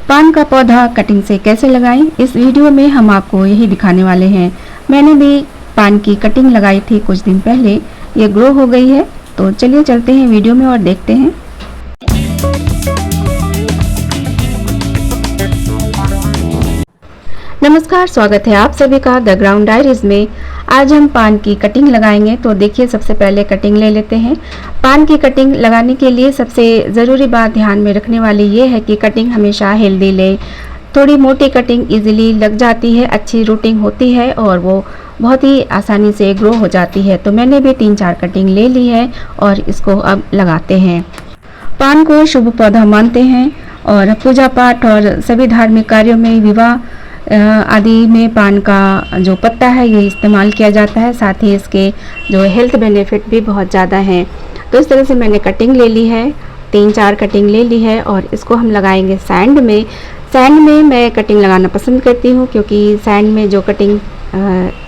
पान का पौधा कटिंग से कैसे लगाएं, इस वीडियो में हम आपको यही दिखाने वाले हैं। मैंने भी पान की कटिंग लगाई थी कुछ दिन पहले, ये ग्रो हो गई है। तो चलिए चलते हैं वीडियो में और देखते हैं। नमस्कार, स्वागत है आप सभी का द ग्राउंड डायरीज में। आज हम पान की कटिंग लगाएंगे। तो देखिए, सबसे पहले कटिंग ले लेते हैं। पान की कटिंग लगाने के लिए सबसे ज़रूरी बात ध्यान में रखने वाली ये है कि कटिंग हमेशा हेल्दी लें। थोड़ी मोटी कटिंग इजीली लग जाती है, अच्छी रूटिंग होती है और वो बहुत ही आसानी से ग्रो हो जाती है। तो मैंने भी 3-4 कटिंग ले ली है और इसको अब लगाते हैं। पान को शुभ पौधा मानते हैं और पूजा पाठ और सभी धार्मिक कार्यों में, विवाह आदि में पान का जो पत्ता है ये इस्तेमाल किया जाता है। साथ ही इसके जो हेल्थ बेनिफिट भी बहुत ज़्यादा हैं। तो इस तरह से मैंने कटिंग ले ली है, 3-4 कटिंग ले ली है और इसको हम लगाएंगे सैंड में। सैंड में मैं कटिंग लगाना पसंद करती हूँ क्योंकि सैंड में जो कटिंग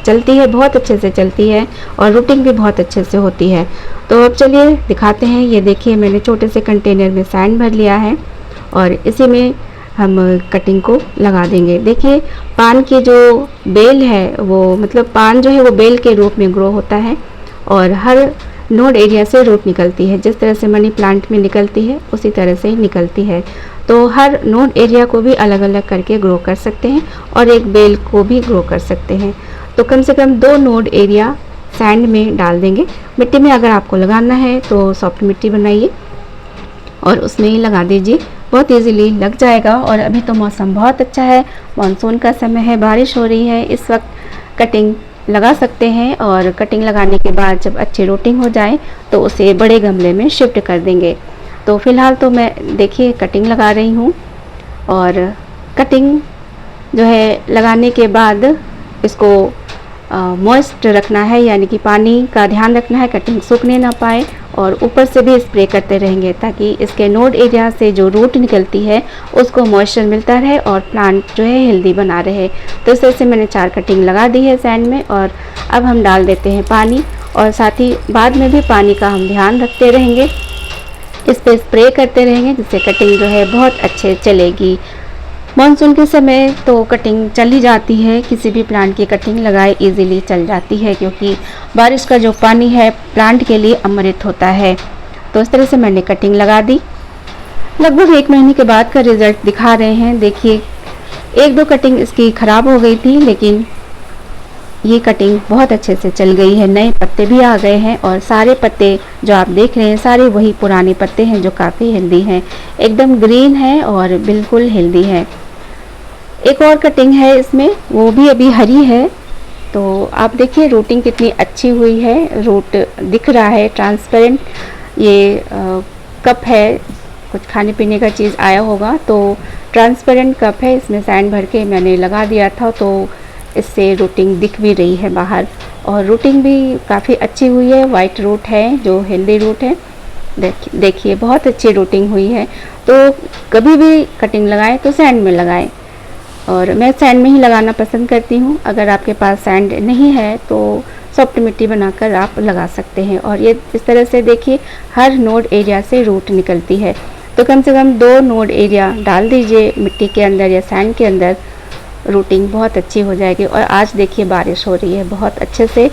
चलती है बहुत अच्छे से चलती है और रूटिंग भी बहुत अच्छे से होती है। तो अब चलिए दिखाते हैं। ये देखिए, मैंने छोटे से कंटेनर में सैंड भर लिया है और इसी में हम कटिंग को लगा देंगे। देखिए, पान की जो बेल है वो पान जो है वो बेल के रूप में ग्रो होता है और हर नोड एरिया से रूट निकलती है। जिस तरह से मनी प्लांट में निकलती है उसी तरह से ही निकलती है। तो हर नोड एरिया को भी अलग अलग करके ग्रो कर सकते हैं और एक बेल को भी ग्रो कर सकते हैं। तो कम से कम 2 नोड एरिया सैंड में डाल देंगे। मिट्टी में अगर आपको लगाना है तो सॉफ्ट मिट्टी बनाइए और उसमें ही लगा दीजिए, बहुत इजीली लग जाएगा। और अभी तो मौसम बहुत अच्छा है, मानसून का समय है, बारिश हो रही है, इस वक्त कटिंग लगा सकते हैं। और कटिंग लगाने के बाद जब अच्छी रूटिंग हो जाए तो उसे बड़े गमले में शिफ्ट कर देंगे। तो फिलहाल तो मैं देखिए कटिंग लगा रही हूँ और कटिंग जो है लगाने के बाद इसको मॉइस्ट रखना है, यानी कि पानी का ध्यान रखना है, कटिंग सूखने ना पाए। और ऊपर से भी स्प्रे करते रहेंगे ताकि इसके नोड एरिया से जो रूट निकलती है उसको मॉइस्चर मिलता रहे और प्लांट जो है हेल्दी बना रहे। तो इस तरह से मैंने 4 कटिंग लगा दी है सैंड में और अब हम डाल देते हैं पानी। और साथ ही बाद में भी पानी का हम ध्यान रखते रहेंगे, इस पर स्प्रे करते रहेंगे जिससे कटिंग जो है बहुत अच्छे चलेगी। मानसून के समय तो कटिंग चली जाती है, किसी भी प्लांट की कटिंग लगाए इजीली चल जाती है क्योंकि बारिश का जो पानी है प्लांट के लिए अमृत होता है। तो इस तरह से मैंने कटिंग लगा दी। लगभग 1 महीने के बाद का रिजल्ट दिखा रहे हैं। देखिए, 1-2 कटिंग इसकी ख़राब हो गई थी, लेकिन ये कटिंग बहुत अच्छे से चल गई है। नए पत्ते भी आ गए हैं और सारे पत्ते जो आप देख रहे हैं सारे वही पुराने पत्ते हैं जो काफ़ी हेल्दी हैं, एकदम ग्रीन है और बिल्कुल हेल्दी है। एक और कटिंग है इसमें, वो भी अभी हरी है। तो आप देखिए रूटिंग कितनी अच्छी हुई है, रूट दिख रहा है ट्रांसपेरेंट। ये कप है, कुछ खाने पीने का चीज़ आया होगा, तो ट्रांसपेरेंट कप है, इसमें सैंड भर के मैंने लगा दिया था। तो इससे रूटिंग दिख भी रही है बाहर और रूटिंग भी काफ़ी अच्छी हुई है। वाइट रूट है जो हेल्दी रूट है। देखिए बहुत अच्छी रूटिंग हुई है। तो कभी भी कटिंग लगाएं तो सैंड में लगाएं और मैं सैंड में ही लगाना पसंद करती हूँ। अगर आपके पास सैंड नहीं है तो सॉफ्ट मिट्टी बनाकर आप लगा सकते हैं। और ये इस तरह से देखिए हर नोड एरिया से रूट निकलती है। तो कम से कम 2 नोड एरिया डाल दीजिए मिट्टी के अंदर या सैंड के अंदर, रूटिंग बहुत अच्छी हो जाएगी। और आज देखिए बारिश हो रही है बहुत अच्छे से,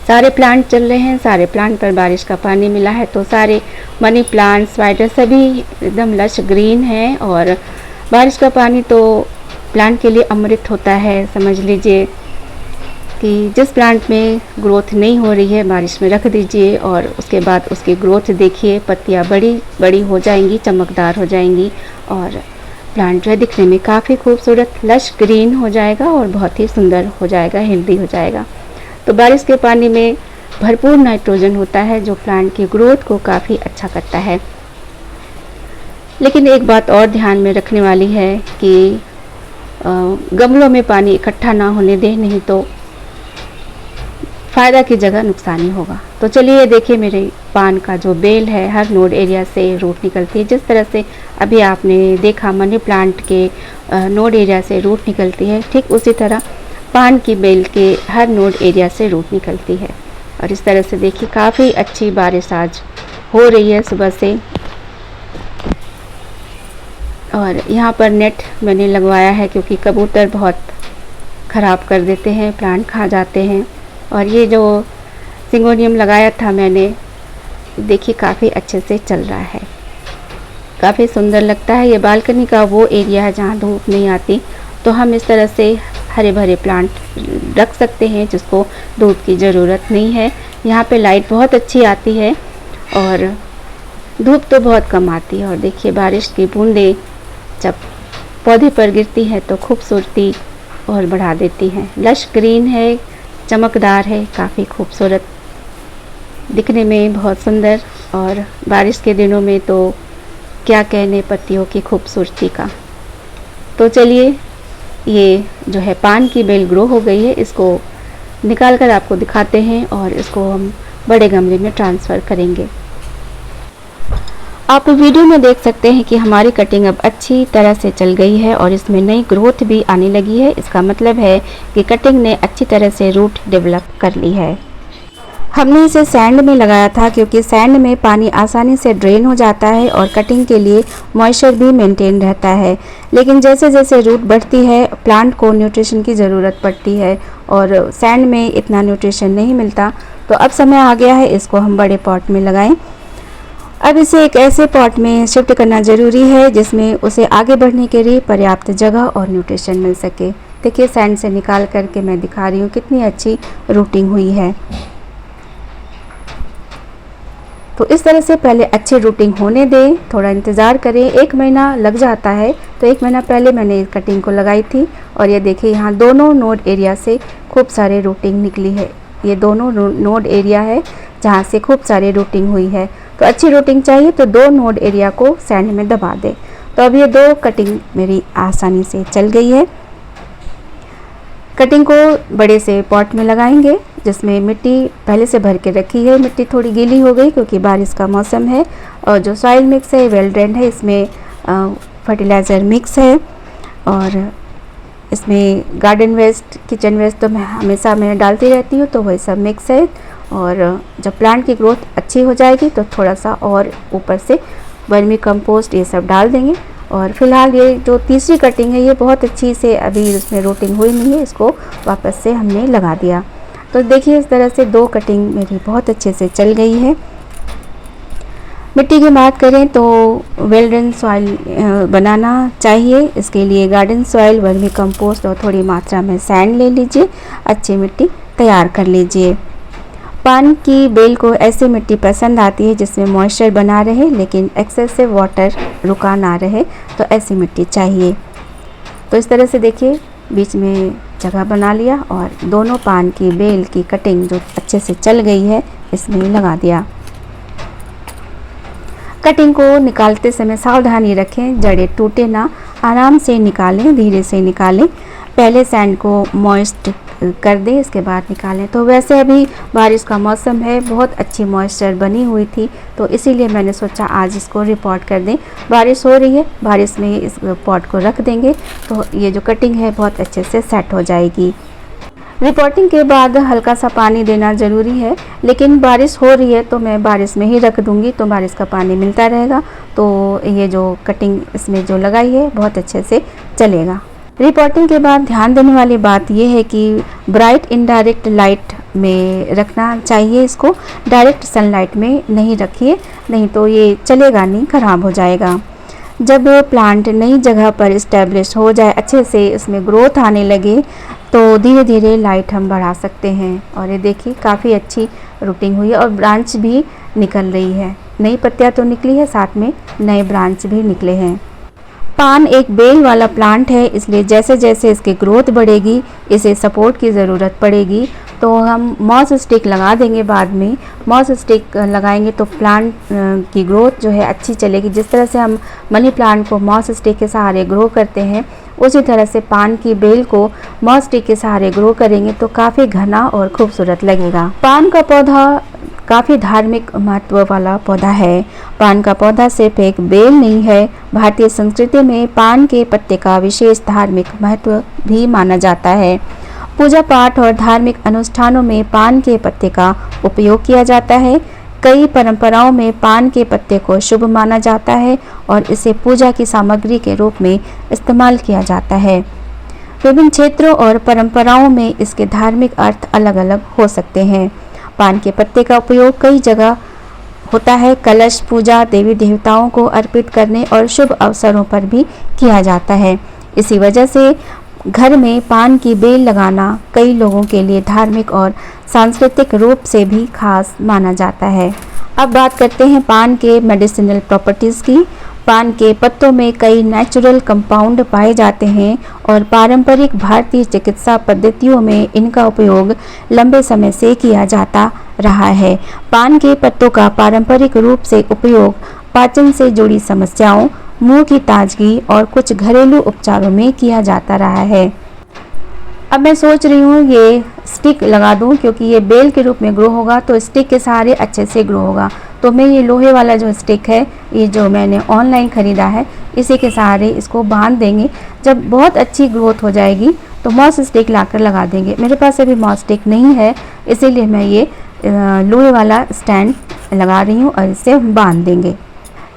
सारे प्लांट चल रहे हैं, सारे प्लांट पर बारिश का पानी मिला है। तो सारे मनी प्लांट, स्पाइडर सभी एकदम लश ग्रीन हैं और बारिश का पानी तो प्लांट के लिए अमृत होता है। समझ लीजिए कि जिस प्लांट में ग्रोथ नहीं हो रही है बारिश में रख दीजिए और उसके बाद उसकी ग्रोथ देखिए, पत्तियाँ बड़ी बड़ी हो जाएंगी, चमकदार हो जाएंगी और प्लांट जो है दिखने में काफ़ी खूबसूरत लश ग्रीन हो जाएगा और बहुत ही सुंदर हो जाएगा, हेल्दी हो जाएगा। तो बारिश के पानी में भरपूर नाइट्रोजन होता है जो प्लांट की ग्रोथ को काफ़ी अच्छा करता है। लेकिन एक बात और ध्यान में रखने वाली है कि गमलों में पानी इकट्ठा ना होने दें, नहीं तो फ़ायदा की जगह नुकसान ही होगा। तो चलिए ये देखिए मेरे पान का जो बेल है हर नोड एरिया से रूट निकलती है। जिस तरह से अभी आपने देखा मनी प्लांट के नोड एरिया से रूट निकलती है, ठीक उसी तरह पान की बेल के हर नोड एरिया से रूट निकलती है। और इस तरह से देखिए काफ़ी अच्छी बारिश आज हो रही है सुबह से। और यहाँ पर नेट मैंने लगवाया है क्योंकि कबूतर बहुत ख़राब कर देते हैं, प्लांट खा जाते हैं। और ये जो सिंगोनियम लगाया था मैंने, देखिए काफ़ी अच्छे से चल रहा है, काफ़ी सुंदर लगता है। ये बालकनी का वो एरिया है जहाँ धूप नहीं आती, तो हम इस तरह से हरे भरे प्लांट रख सकते हैं जिसको धूप की ज़रूरत नहीं है। यहाँ पे लाइट बहुत अच्छी आती है और धूप तो बहुत कम आती है। और देखिए बारिश की बूंदें जब पौधे पर गिरती है तो खूबसूरती और बढ़ा देती हैं। लश ग्रीन है, चमकदार है, काफ़ी खूबसूरत दिखने में, बहुत सुंदर। और बारिश के दिनों में तो क्या कहने पत्तियों की खूबसूरती का। तो चलिए, ये जो है पान की बेल ग्रो हो गई है, इसको निकाल कर आपको दिखाते हैं और इसको हम बड़े गमले में ट्रांसफ़र करेंगे। आप वीडियो में देख सकते हैं कि हमारी कटिंग अब अच्छी तरह से चल गई है और इसमें नई ग्रोथ भी आने लगी है। इसका मतलब है कि कटिंग ने अच्छी तरह से रूट डेवलप कर ली है। हमने इसे सैंड में लगाया था क्योंकि सैंड में पानी आसानी से ड्रेन हो जाता है और कटिंग के लिए मॉइस्चर भी मेंटेन रहता है। लेकिन जैसे जैसे रूट बढ़ती है, प्लांट को न्यूट्रिशन की ज़रूरत पड़ती है और सैंड में इतना न्यूट्रिशन नहीं मिलता। तो अब समय आ गया है इसको हम बड़े पॉट में लगाएं। अब इसे एक ऐसे पॉट में शिफ्ट करना ज़रूरी है जिसमें उसे आगे बढ़ने के लिए पर्याप्त जगह और न्यूट्रिशन मिल सके। देखिए सैंड से निकाल करके मैं दिखा रही हूँ कितनी अच्छी रूटिंग हुई है। तो इस तरह से पहले अच्छी रूटिंग होने दें, थोड़ा इंतज़ार करें। 1 महीना लग जाता है, तो 1 महीना पहले मैंने कटिंग को लगाई थी और ये देखिए यहाँ दोनों नोड एरिया से खूब सारे रूटिंग निकली है। ये दोनों नोड एरिया है जहाँ से खूब सारी रूटिंग हुई है। तो अच्छी रूटिंग चाहिए तो 2 नोड एरिया को सैंड में दबा दें। तो अब ये 2 कटिंग मेरी आसानी से चल गई है। कटिंग को बड़े से पॉट में लगाएंगे जिसमें मिट्टी पहले से भर के रखी है। मिट्टी थोड़ी गीली हो गई क्योंकि बारिश का मौसम है। और जो सॉइल मिक्स है वेल ड्रेन्ड है, इसमें फर्टिलाइज़र मिक्स है और इसमें गार्डन वेस्ट, किचन वेस्ट तो मैं हमेशा डालती रहती हूँ, तो वही सब मिक्स है। और जब प्लांट की ग्रोथ अच्छी हो जाएगी तो थोड़ा सा और ऊपर से वर्मी कंपोस्ट ये सब डाल देंगे। और फिलहाल ये जो तीसरी कटिंग है ये बहुत अच्छी से अभी इसमें रूटिंग हुई नहीं है, इसको वापस से हमने लगा दिया। तो देखिए इस तरह से 2 कटिंग मेरी बहुत अच्छे से चल गई है। मिट्टी की बात करें तो वेल ड्रेन सॉइल बनाना चाहिए। इसके लिए गार्डन सॉइल, वर्मी कंपोस्ट और थोड़ी मात्रा में सैंड ले लीजिए, अच्छी मिट्टी तैयार कर लीजिए। पान की बेल को ऐसी मिट्टी पसंद आती है जिसमें मॉइस्चर बना रहे लेकिन एक्सेसिव वाटर रुका ना रहे, तो ऐसी मिट्टी चाहिए। तो इस तरह से देखिए बीच में जगह बना लिया और दोनों पान की बेल की कटिंग जो अच्छे से चल गई है इसमें लगा दिया। कटिंग को निकालते समय सावधानी रखें, जड़ें टूटे ना, आराम से निकालें, धीरे से निकालें। पहले सैंड को मॉइस्ट कर दें, इसके बाद निकालें। तो वैसे अभी बारिश का मौसम है, बहुत अच्छी मॉइस्चर बनी हुई थी, तो इसीलिए मैंने सोचा आज इसको रिपोर्ट कर दें। बारिश हो रही है, बारिश में इस पॉट को रख देंगे तो ये जो कटिंग है बहुत अच्छे से सेट हो जाएगी। रिपोर्टिंग के बाद हल्का सा पानी देना ज़रूरी है, लेकिन बारिश हो रही है तो मैं बारिश में ही रख दूंगी, तो बारिश का पानी मिलता रहेगा। तो ये जो कटिंग इसमें जो लगाई है बहुत अच्छे से चलेगा। रिपोर्टिंग के बाद ध्यान देने वाली बात यह है कि ब्राइट इनडायरेक्ट लाइट में रखना चाहिए। इसको डायरेक्ट सनलाइट में नहीं रखिए, नहीं तो ये चलेगा नहीं, ख़राब हो जाएगा। जब प्लांट नई जगह पर इस्टेब्लिश हो जाए, अच्छे से इसमें ग्रोथ आने लगे, तो धीरे धीरे लाइट हम बढ़ा सकते हैं। और ये देखिए काफ़ी अच्छी रूटिंग हुई है और ब्रांच भी निकल रही है, नई पत्तियां तो निकली है, साथ में नए ब्रांच भी निकले हैं। पान एक बेल वाला प्लांट है, इसलिए जैसे जैसे इसकी ग्रोथ बढ़ेगी इसे सपोर्ट की ज़रूरत पड़ेगी। तो हम मॉस स्टिक लगा देंगे बाद में। मॉस स्टिक लगाएंगे तो प्लांट की ग्रोथ जो है अच्छी चलेगी। जिस तरह से हम मनी प्लांट को मॉस स्टिक के सहारे ग्रो करते हैं, उसी तरह से पान की बेल को मॉस स्टिक के सहारे ग्रो करेंगे तो काफ़ी घना और खूबसूरत लगेगा। पान का पौधा काफ़ी धार्मिक महत्व वाला पौधा है। पान का पौधा सिर्फ एक बेल नहीं है, भारतीय संस्कृति में पान के पत्ते का विशेष धार्मिक महत्व भी माना जाता है। पूजा पाठ और धार्मिक अनुष्ठानों में पान के पत्ते का उपयोग किया जाता है। कई परंपराओं में पान के पत्ते को शुभ माना जाता है और इसे पूजा की सामग्री के रूप में इस्तेमाल किया जाता है। विभिन्न क्षेत्रों और परंपराओं में इसके धार्मिक अर्थ अलग अलग हो सकते हैं। पान के पत्ते का उपयोग कई जगह होता है। कलश पूजा, देवी देवताओं को अर्पित करने और शुभ अवसरों पर भी किया जाता है। इसी वजह से घर में पान की बेल लगाना कई लोगों के लिए धार्मिक और सांस्कृतिक रूप से भी खास माना जाता है। अब बात करते हैं पान के मेडिसिनल प्रॉपर्टीज़ की। पान के पत्तों में कई नेचुरल कंपाउंड पाए जाते हैं और पारंपरिक भारतीय चिकित्सा पद्धतियों में इनका उपयोग लंबे समय से किया जाता रहा है। पान के पत्तों का पारंपरिक रूप से उपयोग पाचन से जुड़ी समस्याओं, मुंह की ताजगी और कुछ घरेलू उपचारों में किया जाता रहा है। अब मैं सोच रही हूँ ये स्टिक लगा दूँ, क्योंकि ये बेल के रूप में ग्रो होगा तो स्टिक के सहारे अच्छे से ग्रो होगा। तो मैं ये लोहे वाला जो स्टिक है, ये जो मैंने ऑनलाइन ख़रीदा है, इसी के सहारे इसको बांध देंगे। जब बहुत अच्छी ग्रोथ हो जाएगी तो मॉस स्टिक लाकर लगा देंगे। मेरे पास अभी मॉस स्टिक नहीं है, इसीलिए मैं ये लोहे वाला स्टैंड लगा रही हूँ और इससे बांध देंगे।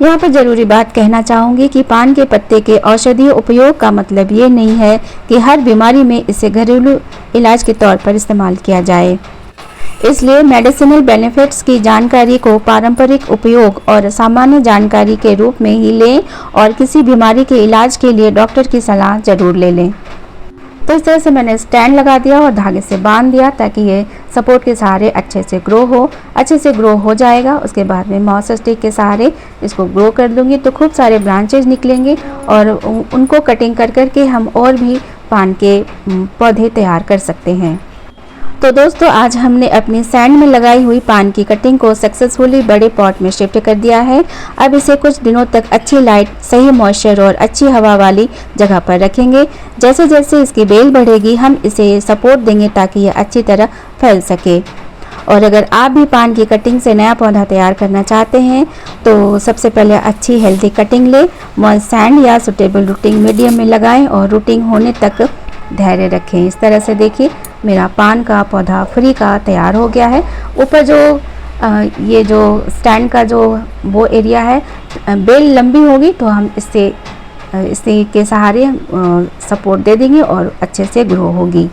यहाँ पर ज़रूरी बात कहना चाहूँगी कि पान के पत्ते के औषधीय उपयोग का मतलब ये नहीं है कि हर बीमारी में इसे घरेलू इलाज के तौर पर इस्तेमाल किया जाए। इसलिए मेडिसिनल बेनिफिट्स की जानकारी को पारंपरिक उपयोग और सामान्य जानकारी के रूप में ही लें और किसी बीमारी के इलाज के लिए डॉक्टर की सलाह ज़रूर ले लें। तो इस तरह से मैंने स्टैंड लगा दिया और धागे से बांध दिया ताकि ये सपोर्ट के सहारे अच्छे से ग्रो हो। अच्छे से ग्रो हो जाएगा, उसके बाद में मॉस स्टिक के सहारे इसको ग्रो कर दूंगी तो खूब सारे ब्रांचेज निकलेंगे और उनको कटिंग कर करके हम और भी पान के पौधे तैयार कर सकते हैं। तो दोस्तों, आज हमने अपनी सैंड में लगाई हुई पान की कटिंग को सक्सेसफुली बड़े पॉट में शिफ्ट कर दिया है। अब इसे कुछ दिनों तक अच्छी लाइट, सही मॉइस्चर और अच्छी हवा वाली जगह पर रखेंगे। जैसे जैसे इसकी बेल बढ़ेगी हम इसे सपोर्ट देंगे ताकि ये अच्छी तरह फैल सके। और अगर आप भी पान की कटिंग से नया पौधा तैयार करना चाहते हैं तो सबसे पहले अच्छी हेल्दी कटिंग लें, मॉइस्ट सैंड या सुटेबल रूटिंग मीडियम में लगाएं और रूटिंग होने तक धैर्य रखें। इस तरह से देखिए मेरा पान का पौधा फ्री का तैयार हो गया है। ऊपर जो ये जो स्टैंड का जो वो एरिया है, बेल लंबी होगी तो हम इससे के सहारे सपोर्ट दे देंगे और अच्छे से ग्रो होगी।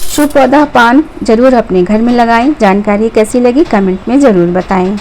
शुभ पौधा पान जरूर अपने घर में लगाएं। जानकारी कैसी लगी कमेंट में ज़रूर बताएं।